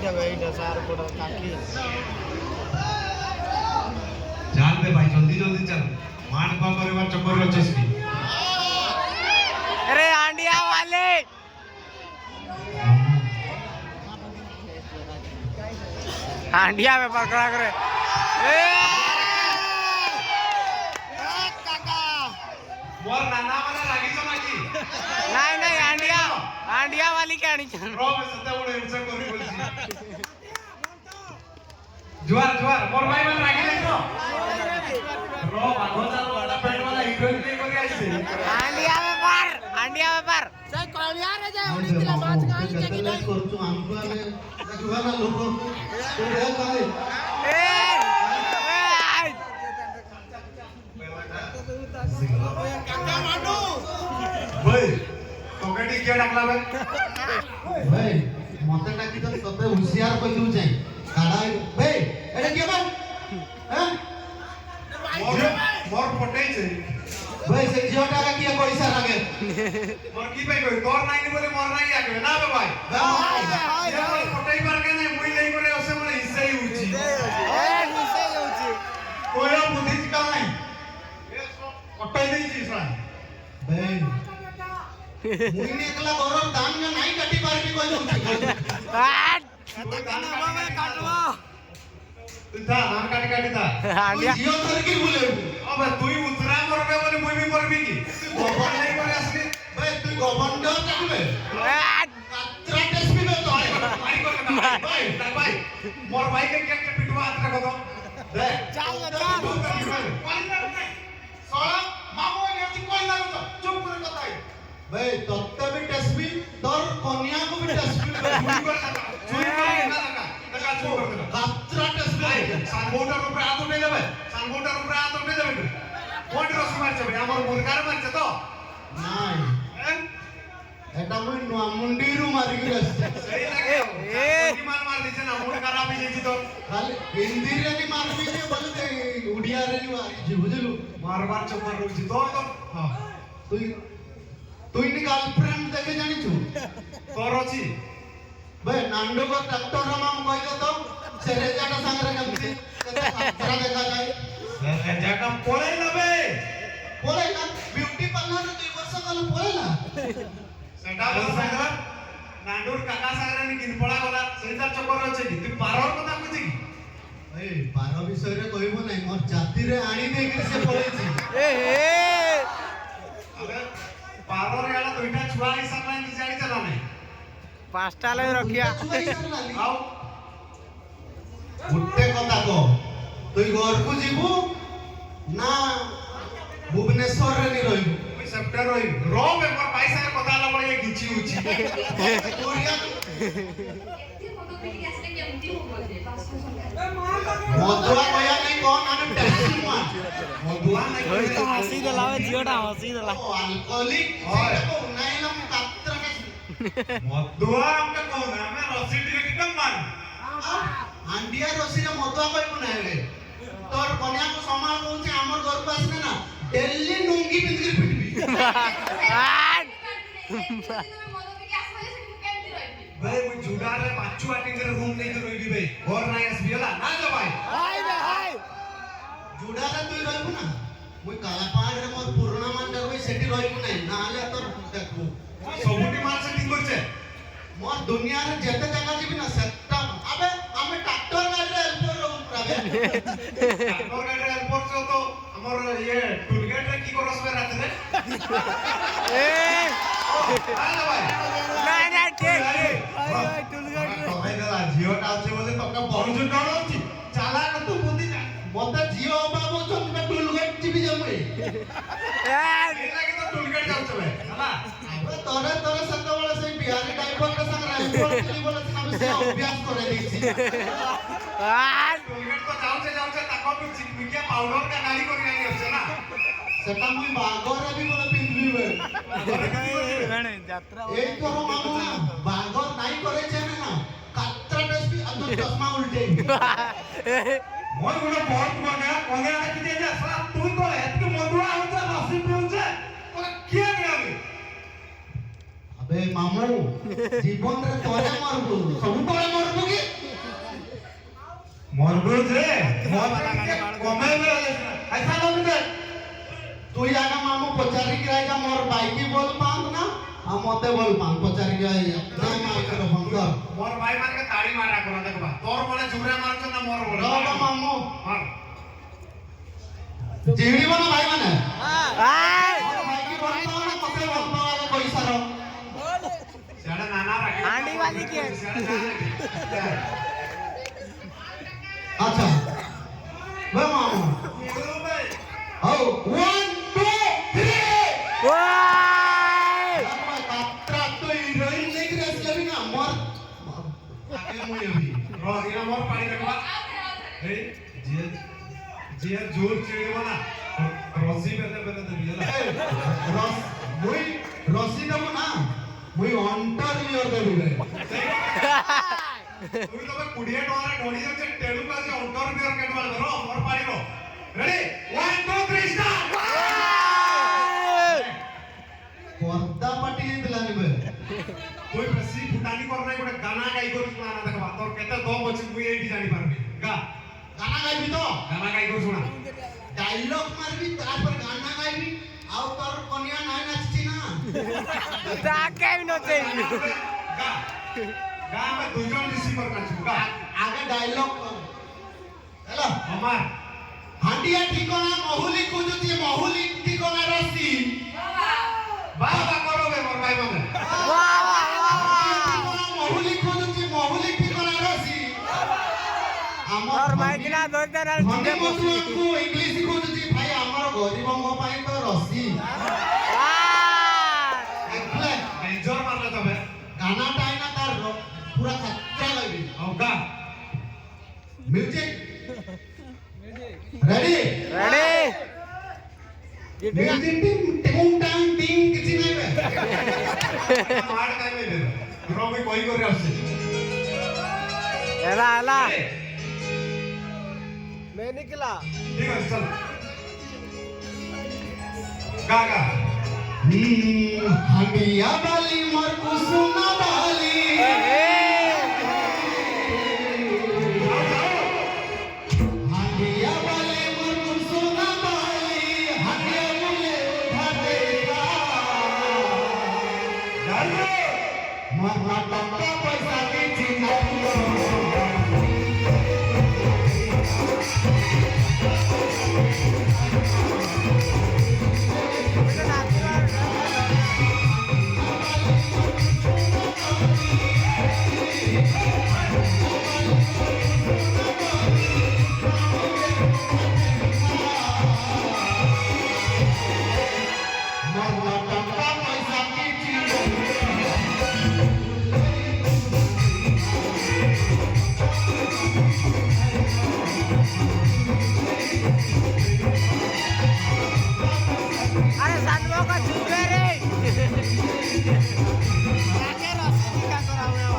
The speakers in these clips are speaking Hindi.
सार कोड़ा काकी चल बे भाई जल्दी जल्दी चल मार पा करे चक्कर रचस की अरे आंडिया वाले आंडिया में पकड़ा करे मोर नाना वाला लागी तो नाकी नहीं नहीं आंडिया वाली क्या नहीं चल रो में सत्ता बड़े हिंसा करी बोलছি जुआर मोर भाई मन लागी नहीं तो रो बागोचा वाला पेट वाला हीरोइन के कोरी आइसे आंडिया में पर से कोलिया रे जाय उडी दिला बात काई के नहीं करतो हमको आले जुआना लोक तो रे काय काका मांडू भाई टोकेटी के डाकला बे भाई मते टाकी तो तते होशियार कर दू जाय काडा भाई एडे के बा हैं मोर पटई छे भाई से जियोटा का किया पैसा लागे मोर की पे कोई तोर नाही बोले मोर नाही आके ना बे भाई मोर पटई पर के नहीं मुई नहीं करे ओसे मोर हिस्सा ही उची कोया बुद्धि का नहीं पटई नहीं छी सरा भाई मुई एकला गरम दाम ने नाही काटी पारबी कोई काटवा तू था नाम काटी था आंडिया जियो कर की बोले अब तू ही उतरा मरबे बोले मुई भी मरबी की गोबर नहीं करे असली भाई तू गवर्नर टाकबे कात्रा टेस्ट भी तो मारी को भाई मोर भाई के पिटवा आत्रा को दे चल सोला मामो ने अच्छी कोई ना तो चुप कर कथा है भाई तत्ते भी टेस्ट भी तोर कन्या को भी टेस्ट भी चुरी कर ना लगा चुप कर दे कात्रा टेस्ट भी सानबोटर ऊपर हाथ उठे जाबे सानबोटर ऊपर हाथ उठे जाबे कोन रस मारছে আমার মুরগার মারছে তো নাই এটা মই নোয়া মুন্ডিরু মারি গিয়ে আসছে সেই লাগে কি মার দিছে না মুড খারাপ হয়ে গেছি তো খালি হিন্দিরে নি মারবি যে বলতে উড়িয়ারে নি মারি বুঝলু মারবার চক্কর রইছি তো তো হ্যাঁ তুই তুই নি গার্লফ্রেন্ড দেখে জানিছু তোর আছে ভাই নান্ডুগো ট্রাক্টর নাম কইলে তো সে রেজাটা সাংরে কেমতি কাতরা দেখা যায় যেটা পড়ে নেবে বলে না বিউটি পার্লারে 2 বছর গলে বলে না সেটা বলছ না নান্ডুর কাকা সাগরে কিন পড়া গলা সেইটা চক্কর আছে কি তুই পারর কথা কইছি কি এই বার বিষয়ে কইব নাই মোর জাতিরে আনি দেই সে পড়েছি আবে পারর এলা দুইটা ছুয়া হিসাব নাই কি জানি চলা নাই पांचटा ले रखिया আও গুটে কথা কো তুই ঘরকু যাবু না ভুবনেশ্বর রে নি রইবু ওই সেপ্টেম্বর রই র পেপার পয়সা কথা লা বলে গিচি উচি তোরিয়া ফটো ক্লিক আসলে কেমতি হবো যে 500 মধুয়া কয়া নাই কোন আনে ট্যাক্সি মার মধুয়া নাই ওই তো हंसी दलावे जियोटा हंसी दला অ্যালকোহলিক সেটা কো নাইলাম কাত্রা কে মধুয়া আমকে কোন আমি রসি টিকে কিতম মান আন্ডিয়া রসিরে মধুয়া কইব নাই রে তোর কন্যা কো সমাল কইছে আমার ঘর পাস না দিল্লি নুঙ্গি পিঁধি পিটবি ভাই ওই জুডারে পাঁচু আটিংরে রুম নেই তো রইবি ভাই ঘর নাই আসবি হলা না যা ভাই हाय জুডারে তুই রইবু না মুই কালা পাহাড়ে মোর পুরনা মান্ডার হই সেটি রইবু নাই নালে তোর দেখবো সবুটি মাল সেটিং করছে মোর দুনিয়ারে যেতে জায়গা যাবি না সেটা আবে আমি ট্রাক্টর গাড়িরে এলপর রহু প্রাবে আমার গাড়ি এয়ারপোর্ট তো আমার ইয়ে টুলগেট রে কি করছ বে রাতে ए আরে ভাই ना ना ठीक ভাই গলা জিওটা আছে বলে তোকে বড়জুর ডর হচ্ছে চালা না তো বুদ্ধি না মতে জিও বাবু চন্দ্র টুলগেট টিভি যাবে এই লাগি তো টুলগেট যাচ্ছে ভাই হলা আবে তোরে তোরে সতবেলে সেই বিহারি ড্রাইভারটা সঙ্গে রাইফল চলি বলে আমি সে অভ্যাস করে দিয়েছি টুলগেট তো যাচ্ছে তাকো তো চিকমিকিয়া পাউডার কা গাড়ি করে আনি আছে না সেটা মুই বাগরে বি বলে পিনবি বে যাত্রা এই তো মামু বাগর নাই করেছে না কাত্রা টেস্টি আদু চশমা উল্টে মই গুলো বহুত কোনে কি যে আসা তুই তো এত মধুয়া হচ্ছে নসিব হচ্ছে তোকে কি আমি আবে ମାମୁ ଜୀବନରେ ଥରେ ମରବୁ ସବୁବେଳେ ମରବୁ କି ମରବୁ ଯେ କମେଇବେ ଆଚ୍ଛା ନବିତେ তুই আগে মামু পচারিকি রাইকা মোর বাইকি বল পাঁচ না আর মতে বল পাঁচ পচারিকি রাইকা না মাইকের ফোন কর মোর ভাই মানকে তাড়ি মারা কোনা দেখবা তোর বলে জুরে মারছ না মোর বলে রবা মামু মার জিড়িব না ভাই মানে আয় বাইকি বল পাও না মতে বল পাও আগে কইসার সেটা নানা রাখে হাঁড়ি वाली के আচ্ছা বে মামু ও 1 2 3 ওই কাটরা তো হিরোইন লেগে আসলে না মোর আগে মই হবি ইনা মোর পানি দেখবা এই যে যে জোর চিড়িব না রসি বেঁধে বেঁধে দিবি রস মই রসি দেব না মই অন্টার লিও দেবি রে তুই তো 20 টাকা ঢড়ি যাচ্ছে টেলু কাছে অন্টর বিয়ার কেন বলে ধরো মোর পারিব রেডি 1 2 3 স্টার্ট পর্দা পাটি দিলানি বে তুই বেশি ফুটানি কর নাই গোটে গানা গাই কর শুনা না দেখবা তোর কেতে দম আছে তুই এইটি জানি পারবি গা গানা গাইবি তো গানা গাই কর শুনা ডায়লগ মারবি তারপর গানা গাইবি আও তোর কনিয়া নাই নাচছি না তাকে নতে গা গা আমি দুজন রিসিভার কাছে গা আগে ডায়লগ হ্যালো আমার হাঁটিয়া ঠিকনা মহুলি খুঁজুছি মহুলি ঠিকনা রসি বাবা করো বে মোর ভাই মানে বাহ বাহ ঠিকনা মহুলি খুঁজুছি মহুলি ঠিকনা রসি और माइक ना ধরতে না ধনী বসুয়াଙ୍କୁ ইংলিশ খুঁজুছি ভাই আমার গরিবଙ୍କ ପାଇଁ ତ রসি দেখলে মেজর মারলে তবে গানাটা না তার পুরা খাচ্চা লাগবে ও গা মিউজিক রেডি রেডি মিউজিক টিং টাং টিং কিছু নাই বে মার কাই বে রবি কই করে আসছে এলা এলা मैं निकला ঠিক আছে চল গা গা হামিয়া বালি মোর কুসুমা বালি হামিয়া বালি মোর কুসুমা বালি হামিয়া মুলে উঠা দেগা জানো মোর টাকা পয়সা কিছু নাই মোর টাকা পয়সা কিছু अरे सानवा का चुपे रे आके रस्सी का करा हुआ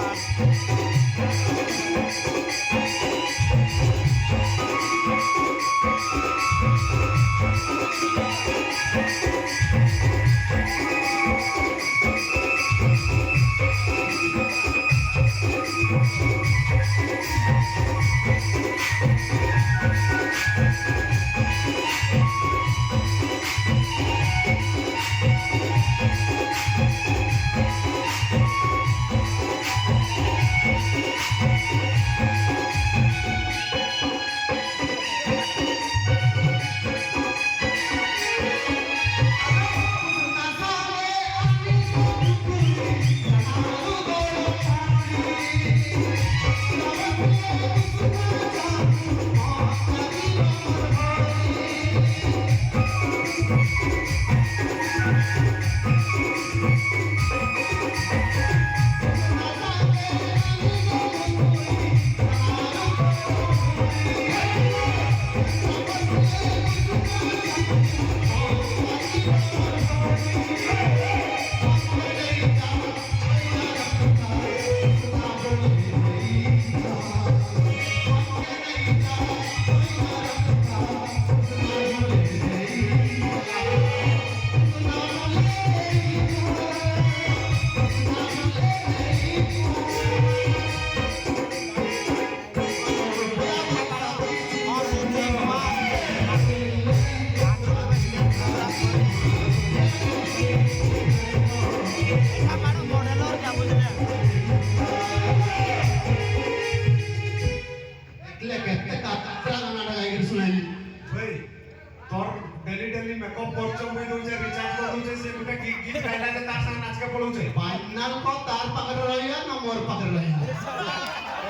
डेली मेकअप करछ मुई दोजे रिचार्ज कर दोजे से गुटे गीत गाइला जे तार संग नाच के पळौछे फाइनल को तार पकड़ रहिया न मोर पकड़ रहिया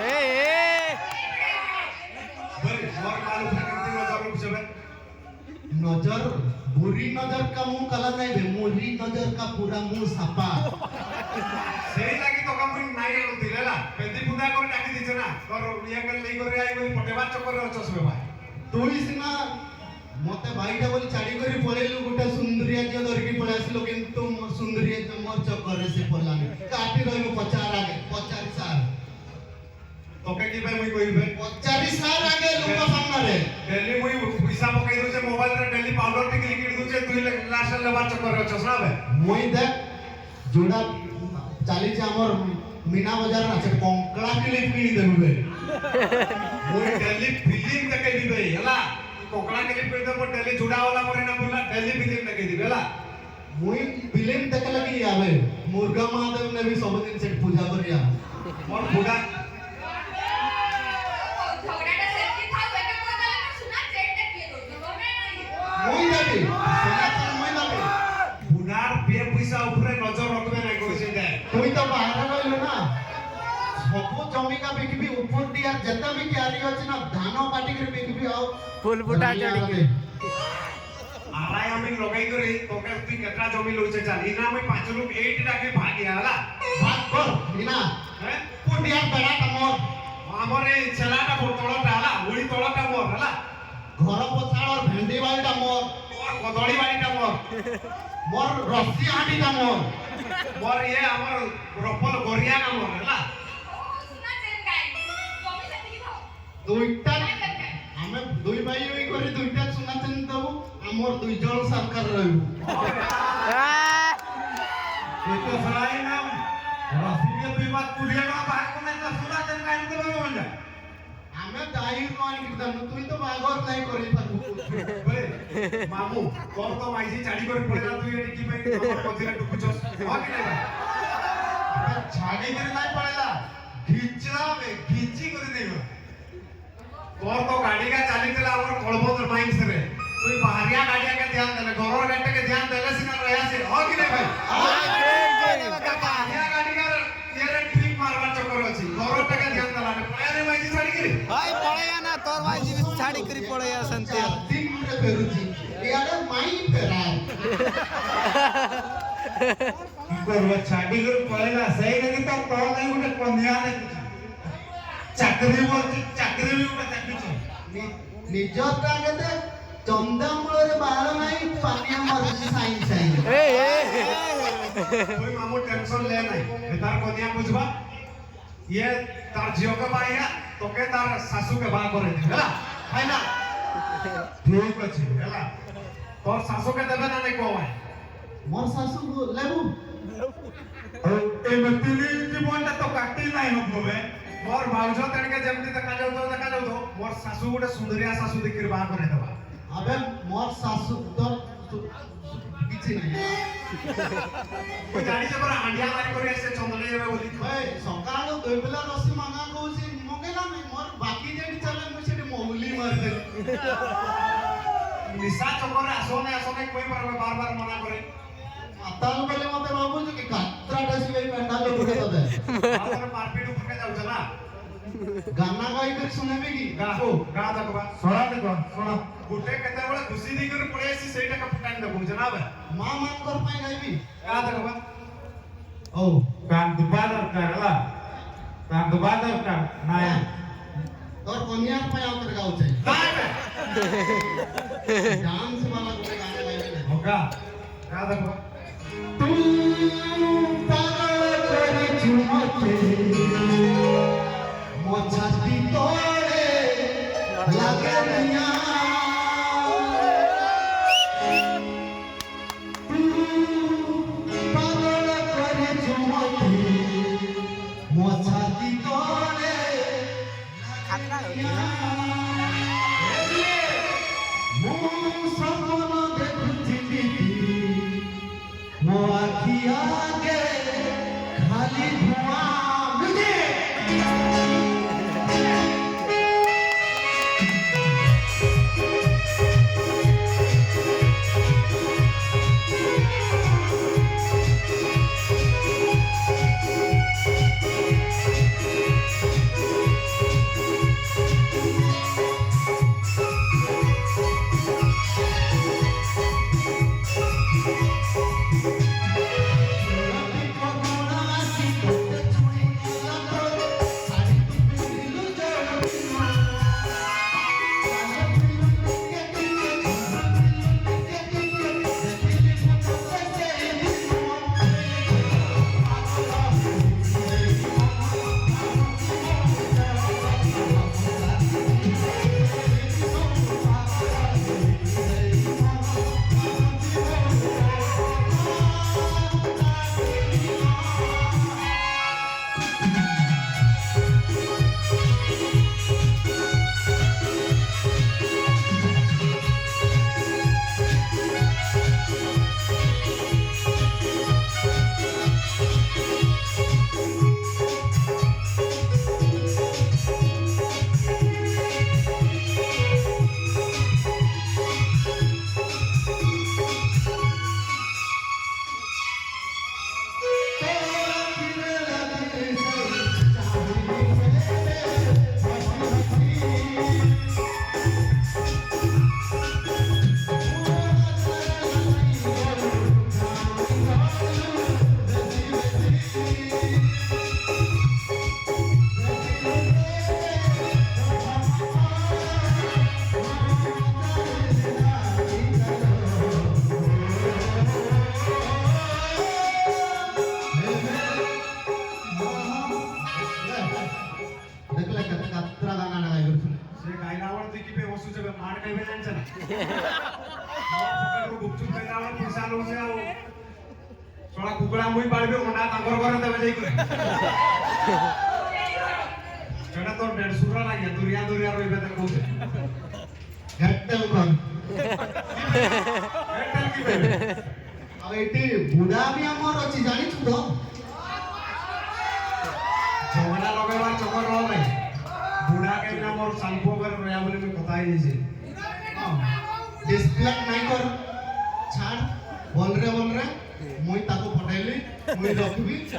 ए भाई मोर मालूम है कितनी नजर उठछबे नजर बुरी नजर का मुंह कला नहीं बे मुरी नजर का पूरा मुंह सपा सेही लागी तो कम नाही आनु दिलेला पेंदी पुदा कर टाकी दिछ ना कर ये कर लेई करे आई बोली पटेबा चक्कर रे अछस बे भाई तू सिना मते भाईटा बोली छाड़ी करी पळेलु गुटा सुंदरिया जे धरकी पळे आसिलो किंतु मोर सुंदरिया जे मोर चक्कर रे से पळलानी काटी रहलो 50 आगे 50 साल तोके की भाई मुई कहिबे 50 साल आगे लोक सामने रे डेली मुई पैसा पकाई दोजे मोबाइल रे डेली पाउडर टिक लिखि दोजे तुई लास्ट लेबा चक्कर रे अछस ना बे मुई देख जोड़ा चाली जे हमर मीना बाजार ना से कोंकड़ा के लिए पीनी देबे मुई डेली फिल्म देखे दिबे हला कोकणा के लिए पेड़ पर डेली जुड़ा वाला मोरे ना बोला डेली फिल्म देखे दिबे हला मुई फिल्म देखे लगी आवे मुर्गा महादेव ने भी सब दिन सेट पूजा करिया मोर बुढ़ा झगड़ाटा सेट था बेटा को ना सुना सेट किए दो तो मैं नहीं मुई देबी सनातन मुई देबी बुढ़ार बे पैसा ऊपर नजर रखबे ना कोइसे जाए तुई तो बाहर गइलो ना सबो जमी का बिकबी ऊपर दिया जता भी क्यारी अछि ना धानो काटी के बिकबी आओ फुल फुटा चढ़ी आराय आमी लगाई करे तोके तुई केतना जमी लोचे चाली ना मैं 5 लोग 8 टाके भाग गया हला बात कर बिना हैं पुंडिया बड़ा तमोर हमरे छलाटा तोड़टा हला उड़ी तोड़टा मोर हला घर पछाड़ और भेंडी वालीटा मोर और कदड़ी वालीटा मोर रस्सी हांडीटा मोर मोर ये हमर रपल गोरिया ना मोर हला सुना सेट गाय कमी से की था दुईटा काय करके हमें दुई भाई होई करे दुईटा सुना चन दबु हमर दुई जण सरकार रहू ये तो सराय नाम रसीद पे बात पुलिया का बाहर को मैं तो सुना चन का इनके में बोल जा हमें दाई कोन किदन तुई तो बागोर नहीं करी पारबु बे मामू तोर तो माइसी चाडी कर पड़ेला तू ये की पे हमर पथिरे डुकुचस हो कि नहीं भाई छाडी कर नहीं पड़ेला खींचला बे खींची कर देबो तोर तो गाड़ी का चाली चला हमर कळबोत माइंस रे तू बाहरिया गाड़िया के ध्यान देले घरोर गाड़ी के ध्यान देले सिना रहया से हो कि नहीं भाई बाहरिया गाड़ी का ये रे ट्रिप मारवा चक्कर अछि घरोर के ध्यान देला पयारे माइसी छाडी करी भाई पड़ेया ना तोर भाई जी छाड़ी करी पड़ेया संते दिन रे पेरुजी यार माई पेरा करवा छाडी कर पळेला सही लगी तो तो नहीं गुटे पंदिया ने चाकरी बोलती चाकरी भी गुटे चाकरी निजर टागे दे चंदा मूल रे बाल नहीं पानी मरजी साइन साइन कोई मामू टेंशन ले नहीं तार कोनिया बुझबा ये तार जियो के बाइया तो के तार सासू के बा करे दे हला है ना ठीक अछि हला तोर सासू के देबे ना नहीं कोवाय मोर सासू को लेबू ए मतिली जीवनटा तो काटी नहीं होबे मोर भाउजो तणके जेमती देखा जाउ तो मोर सासू गुटे सुंदरिया सासू देखिर बा करे देबा अबे मोर सासू तोर किछि नहीं कोई गाड़ी से पर हांडिया मारी करे से चंदने रे बोली भाई सकाळ दुई बेला रसी मांगा कहूसी मगेला नहीं मोर बाकी जेडी चले मु सेडी मौली मार दे निशा चक्कर आसने कोई बार बार मना करे अताल बेले मते बाबू जो कि कात्रा डसी भाई पेंडा ले उठे दे और मारपीट ऊपर के जाउ चला गाना गाई कर सुनेबे की गा देखबा सुना देखो सुना गुटे केते बळे खुशी दी कर पड़े सी सेटा का फटान देखो जनाब मां मान कर पाई गाईबी गा देखबा ओ काम दुबा दरकार नाय तोर कन्या पे आउ कर गाउ छै डांस वाला कोई गाना गाईबे होगा गा देखबा तुम पागल करे झुमके मोछाती तोड़े लगे मिया पागल करे झुमके मोछाती तोड़े मो सपना देखुची मो आखिया के खाली धुआं मुझे ତାକୁ ଗୁପଚୁପ ଖାଇଲା ବେଳେ ପଇସା ନଉଛି ଆଉ ଶଳା କୁକୁଡ଼ା ମୁଇଁ ପାଳିବେ ଅଣ୍ଡା ତାଙ୍କର ଘରେ ଦେବେ ଯାଇକରି ସେଟା ତ ଦେଢ଼ଶୁର ନାହିଁ ଦୁରିଆ ଦୁରିଆ ରହିବେ ତାକୁ କହୁଛେ ଏୟାରଟେଲ କଣ ଏୟାରଟେଲ କି ପାଇବେ ଆଉ ଏଠି ବୁଢା ବି ଆମର ଅଛି ଜାଣିଛୁ ତ ଝଗଡ଼ା ଲଗେଇବାର ଚକର ରହ ନାହିଁ ବୁଢା କେମିତି ଆମର ସାମ୍ପୁ ଘରେ ରହିବା ବୋଲି ମୁଁ କଥା ହେଇଯାଇଛି डिस्प्ले नहीं कर छाड़ बोल रहे मुई ताको पठाइली मुई रखबी से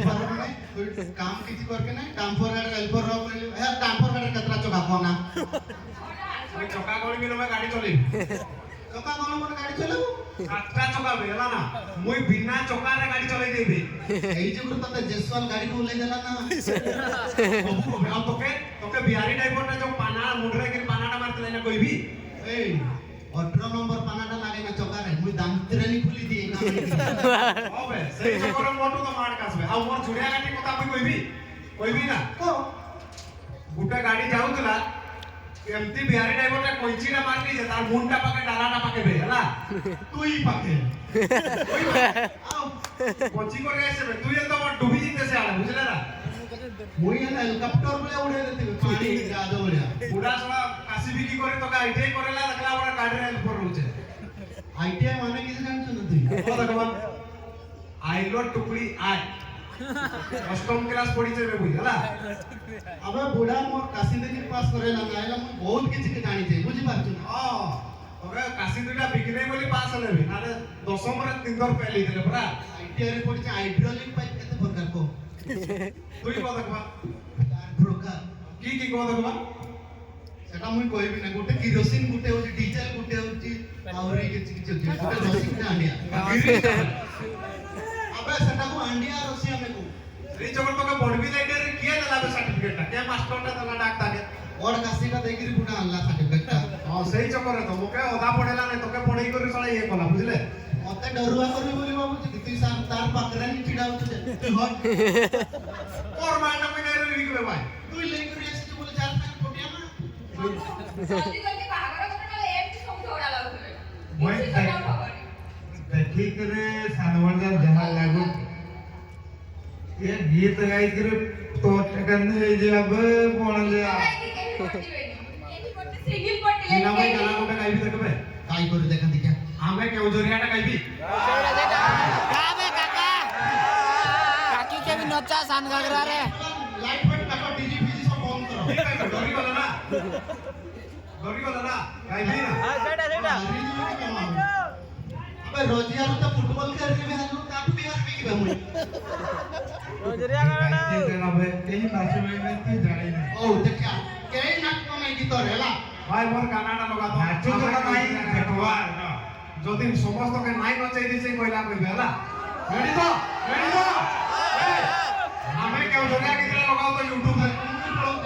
बारे में कोई काम किछि करके नहीं डांफर गाड़ी हेल्पर रख ले हे डांफर गाड़ी कतरा चका कोना मैं चका कोणी में गाड़ी चलेबी चका कोन मन गाड़ी चलेबू काटका चका बेला ना मुई बिना चका रे गाड़ी चलाई देबे एई जे तते जेसवाल गाड़ी को ले देला ना अब तोके बिहारी ड्राइवर ने जो पाना मुंडरे के पानाटा मारते ना कोई भी ए 18 नंबर पानाटा लागे ना चका रे मुई दांतरानी खुली दिए ना ओबे सही चकर मोटो तो मार कासबे आ मोर छुड़िया गाड़ी को तापी कोई भी ना को गुटा गाड़ी जाउतला एमती बिहारी ड्राइवर ने कोइचीटा मार ली जे तार मुंडा पाके डालाटा पाके बे हला तुई पाके आओ कोची करे ऐसे बे तू ये तो डूबी जिते से आले बुझले ना मुई हेलीकॉप्टर पे उड़े देते पानी जादो बढिया बुढ़ा सला काशी बिकी करे तो का आईटीआई करेला देखला बड़ा गाड़ी रे पर रुचे आईटीआई माने किसी जानछ न तुई ओ देखबा आइलो टुकड़ी आय अष्टम क्लास पढ़ी छे बे बुझ हला अबे बुढ़ा मोर काशी देनी पास करेला नाइला मु बहुत किछि के जानि छै बुझि पारछु ना हां ओरे काशी दुटा बिकने बोली पास हले बे नाले दशम रे 3 दर पेली देले बरा आईटीआई रे पढ़ि हाइड्रोलिक पाइप केते प्रकार को तुई को देखबा प्रकार की को देखबा सेटा मुई कहबी ना गोटे किरोसिन गोटे होची डीजल गोटे होची और ये किछि किछि होची गोटे रसिक ना आंडिया अबे सेटा को आंडिया रसिया में को रे जबर तो के पढ़बी लाइटर रे किए देला बे सर्टिफिकेट ता के मास्टरटा तला डाक ताके और काशी का देखि बुढ़ा अल्लाह सर्टिफिकेट ता हां सही चक्कर है तो मोके ओदा पढ़ेला नै तोके पढ़ई कर साला ये कोला बुझले मते डरुआ करबी बोली बाबू जी तुई सार तार पाकरा नि चिड़ा होत तू हट और माटा में नहीं रे के भाई तुई लेकर एसी बोले चार पैन फोटिया ना जल्दी जल्दी बाहर करने वाले एम की सब झगड़ा लागुले मैं देखी करे सानवर जहां लागू ये गीत गाई करे तो टकन है जे अब कोण जे सिंगिल पट्टी ले ना भाई गाना कोटा गाई भी देखबे काई कर देखा दिखा हमें केउ जोरियाटा गाई भी काबे काका काकी के भी नचा सान घाघरा रे लाइट पेट काटो डीजी पीजी सब बंद करो ठीक है डोरी वाला ना गाई भी ना अबे रोजिया तो फुटबॉल खेल रहे हैं हम काटू बिहार में की बमुई रोजरिया का ये देना बे यही नाच में नहीं जाने नहीं ओ देखा केई नाच को नहीं गीत रेला भाई मोर गानाटा लगा दो नाच तो नहीं देखवा যদি সমস্ত কে নাই নচাই দিছে কইলা কইবে হলা রেডি তো আমি কেউ জনিয়া গীত লাগাও তো ইউটিউব রে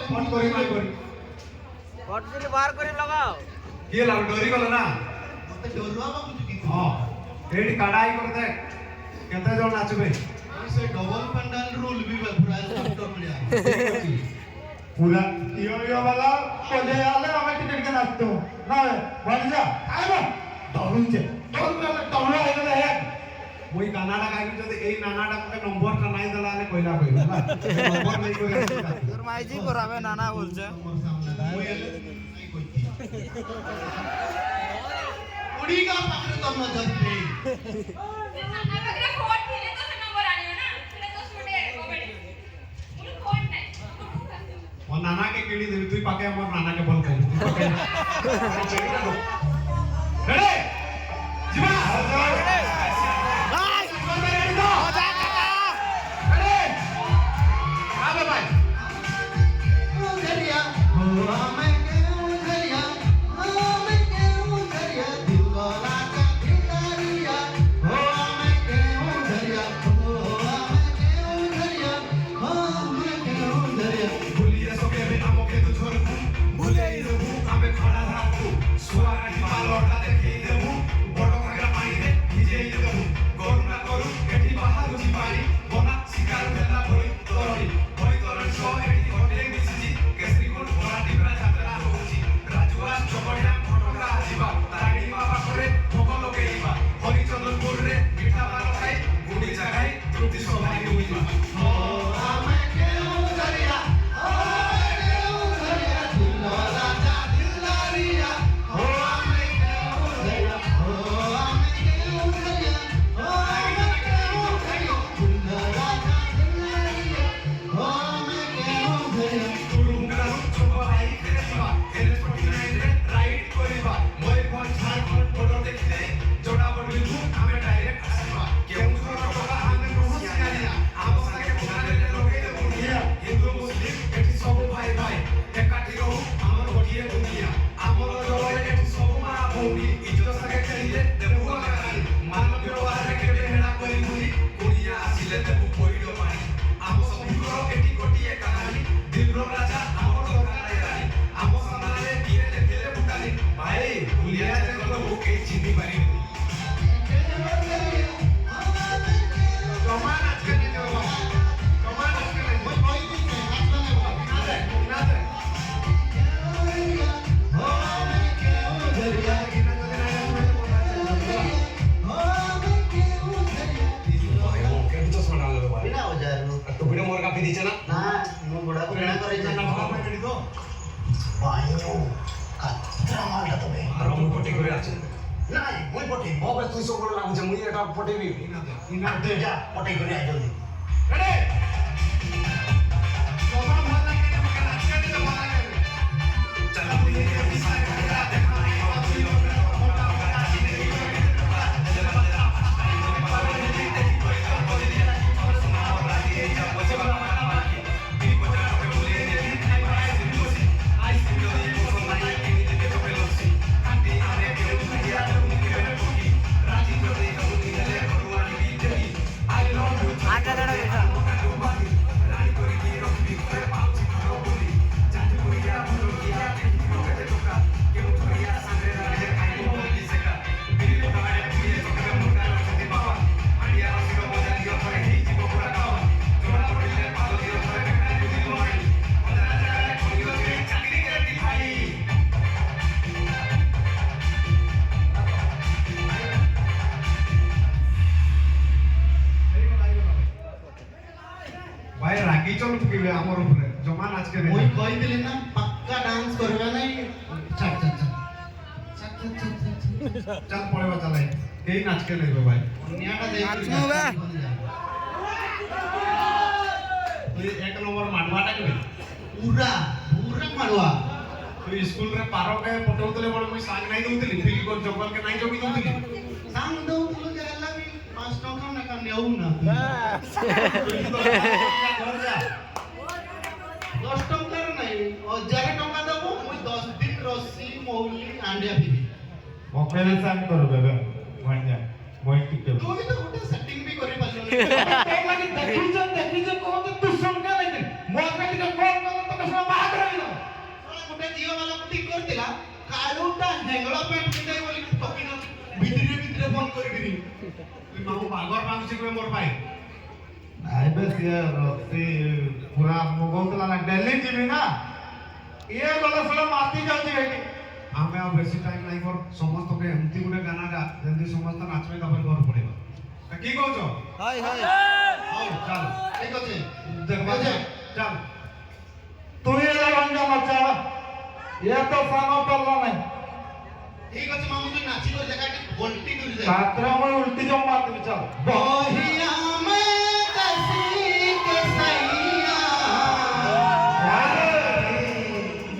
ফট করি নাই করি ফট যদি বাহার করে লাগাও কি লাগ ডরি গল না मते डरुआ बाबू जी गीत हां एडी कड़ाई कर दे केते जण नाचबे से डबल पंडाल रूल भी पूरा हेलीकॉप्टर में पूरा यो वाला कोले आले हमें टिकट के नाचतो ना बढ़ जा आइबो दरुचे दरुला हेले है ওই গানাটা গাইবি যদি এই নানাটা কে নম্বরটা নাই দেলা আলে কইলা কইবা না নম্বর নাই কইলা তোর মাইজি করাবে নানা বলছে उड़ीगा पकड़ तो नजर पे अगर फोन थिले तो से नंबर आनियो ना सेटा तो स्टूडेंट कबड्डी मुझे फोन नहीं और नाना के केड़ी देबी तुई पाके हमर नाना के बोल कर रेडी जीवा भाई हो जा काका आबे भाई घरिया हो मैं क्यों घरिया हो मैं क्यों घरिया दिल वाला का भिखारिया हो मैं क्यों घरिया हो मैं क्यों घरिया हो मैं क्यों घरिया भूलिए सके बिना मौके तो छोड़ भूले ही रहूं आबे खड़ा रहूं सुआरा की मालोटा देखी देहूं बड़ो घागरा पानी रे भिजे ही देहूं करुणा करू एठी बाहर जी पानी बना शिकार देला भई तोरण सो एठी होटे मिसिजी केसरी कोन बड़ा टिकरा जातरा होची राजुआ चोपड़िया फटोकरा जीवा ताराडी बाबा करे भोग लोके ନିଜ ସାଙ୍ଗେ ଖେଳିଲେ ଦେବୁ ଅଲଗା ମାନ ବ୍ୟବହାର କେବେ ହେଳା କରିବୁନି କୁଣିଆ ଆସିଲେ ଦେବୁ ପଇଡ଼ ପାଣି ଆମ ସବୁଙ୍କର ଏଠି ଗୋଟିଏ କାହାଣୀ ଦିଲ୍ର ରାଜା ଆମର ଦରକାର ରାଣୀ ଆମ ସାମ୍ନାରେ କିଏ ଲେଖିଲେ ବୁଟାଲି ଭାଇ ବୁଲିଆ ଜଙ୍ଗଲକୁ କେହି ଚିହ୍ନି ପାରିବେନି ଜମା ନାଚ କେମିତି ହବ ଜମା ନାଚ କେମିତି মই কই দিই নাচনা নেব বিনা ওজারু না মু বড়া পুরানা করে জানা বায়ো কাত্রা মালটা তবে নাই মই পটে ইনাতে যা পটে করে আই জলদি भाई रागी चल पकेबे हमर ऊपर जमा नाच के মই কই দিলি না পাক্কা ডান্স করবে নাই চল চল চল चल पड़ेबा चले केही नाच के लेबे भाई নিয়াটা দেই নাচমু বে। তুই এক নম্বর মাডवाटा के পুরা পুরা মারवा তুই স্কুল रे पारो के पटौतले बड़ मुई सांग नाही दउतली फिर को जंगल के नाही जोगी दउतली সাং দউ তুলো যালা বি 5 টাকা না কান নেউ না घर जा 10 টাকার নাই 1000 টাকা দেব মই 10 দিন রসি মৌলি আন্ডিয়া দিবি मोबाइल सांग करबे बे भन्या মই टिके তুই তো গোটে সেটিং বি করি পারলো লাগি देखी जो को तू सुन के नहीं मोबाइल के कॉल कर तो कसम बात रही ना গোটে জিও वाला ঠিক করতিলা কালুটা হেঙ্গলা পেন্ট পিন্ধাই বলি টকি না ভিতরে ভিতরে ফোন করে দিবি তুই মামু বাগর মাংসি করে মোর ভাই আইবে সে রক্তি পুরা মগলতলা না দিল্ली ଯିବି ନା ଇଏ ଗଲେ ସେଟା ମାତି ଯାଉଛି ଏଠି ଆମେ ଆଉ ବେଶୀ ଟାଇମ୍ ନାହିଁ କର ସମସ୍ତଙ୍କୁ ଏମିତି ଗୋଟେ ଗାନାଟା ଯେମିତି ସମସ୍ତେ ନାଚବେ ତାପରେ ଘର ପଡ଼ିବ কি କହୁଛ হাই হাই ହଉ ଚାଲ ঠিক আছে দেখବା ଚାଲ তুই এলা রঞ্জা মচা এ তো সানো পড়লা নাই ঠিক আছে মামু তুই নাচি করে দেখা গোলটি করে দে ছাত্র মই উল্টি জম মার দিবি চল বহিয়া মে কসি কে সैया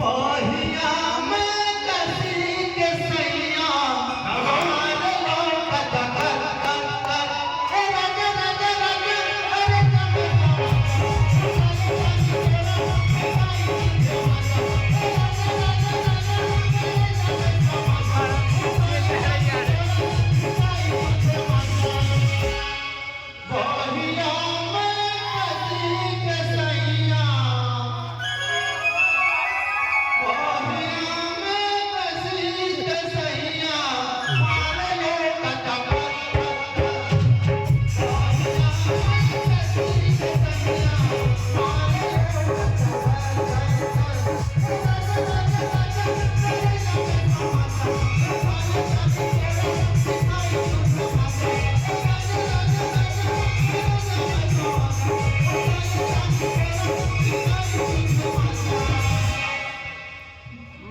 বহিয়া মে কসি কে सैया हमारे लोग कत ए राजा राजा राजा अरे बहिया में कसी के सैया बहिया में कसी के सैया हमारे लोग कत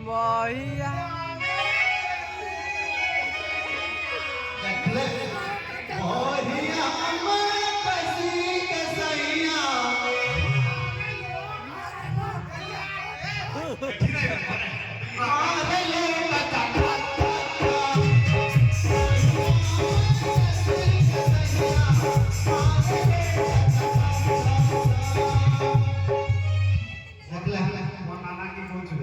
বহিয়া देखले बहिया में कसी के सैया हमारे लोग कत देखले ମୋ ନାନା କି କହୁଛୁ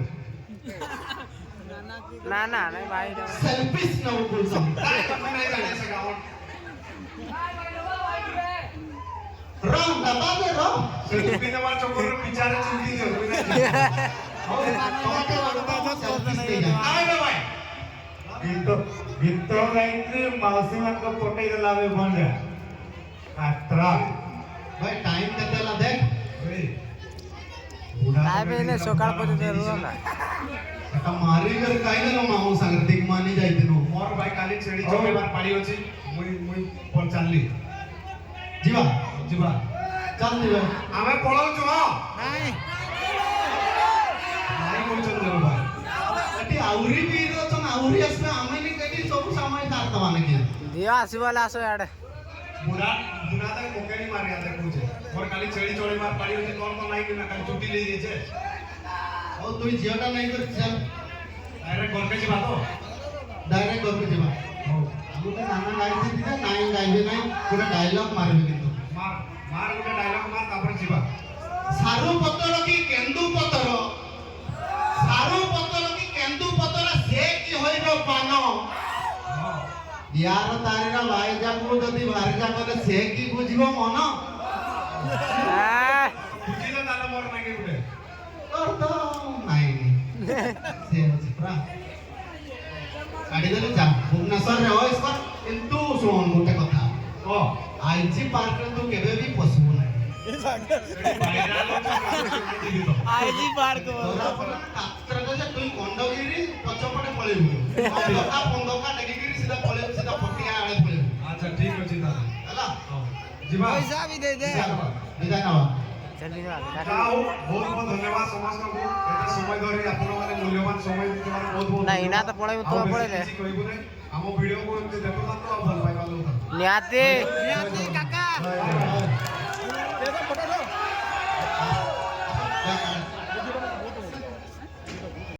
নানা ना नाही भाई सेल्फिश नव बोलतो नाही जाण्याचं गावात रंग दबा दे रंग तुम्ही मला चोकर विचार चिंती काय रे बाय गीतो गायत्री मावसी मानक पोटे लावे बंद अत्रा भाई टाइम केतेला देख काय बेने सकाळ पर्यंत रोज ना आता मारी कर काय ना माऊ सांग दिग मानी जायते नो मोर भाई काली छेड़ी चोके बार पाड़ी होची मुई मुई पण चालली जीवा जीवा चल जीवा आमे पळाव छु नाही नाही कोण चंद्र भाई अटी आवरी पीरो तो आवरी असले आम्ही कधी सब सामाय करता माने की दिवा आसीवाला असो याड बुरा बुरा तक कोकेनी मार गया था मुझे और खाली छेड़ी चोड़ी मार पाड़ी होची कौन कौन नाही कि ना खाली छुट्टी ले लीजिए ओ तू जेवटा नाही कर चल अरे गोरकेची बात हो डायरेक्ट करतो जीवा हो आम्ही तर नाना गायचे तिथे नाही गायचे नाही पुरा डायलॉग मारवे किंतु मार मार उठे डायलॉग मार तापर जीवा सारू पतर की केंदू पतर सारू पतर की केंदू पतर से की होइबो पानो यार तारेरा भाई जाको जदी भारी जाको से की बुझिबो मन तुझीला झालं मोर नाही उठे करतो नाही से होची प्रा गाडी देले जा भुवनेश्वर रे होइस पर किंतु सुन गोटे कथा ओ आईची पार्क तू केबे भी पसबो नाही आईजी पार्क कात्रगजे तुई कोंडगिरी पछपटे पळेबु लोका पंदका डेगिगिरी सीधा पळेबु सीधा पटिया आळे पळेबु अच्छा ठीक अछि दादा हला जीवा पैसा भी दे दे विदाय नवा चल भी যাও বহুত বহুত ধন্যবাদ সমাজকু এটা সময় ধরে আপনারা মানে মূল্যবান সময় দিতে পারে বহুত বহুত না ইনা তো পড়াইব তো পড়াইলে কইবনে ଆମ ଭିଡିଓ କୁ ଏମିତି ଦେଖୁଥାନ୍ତୁ ଆଉ ଭଲ ପାଇବା ଦଉଥାନ୍ତୁ ନିହାତି ନିହାତି କାକା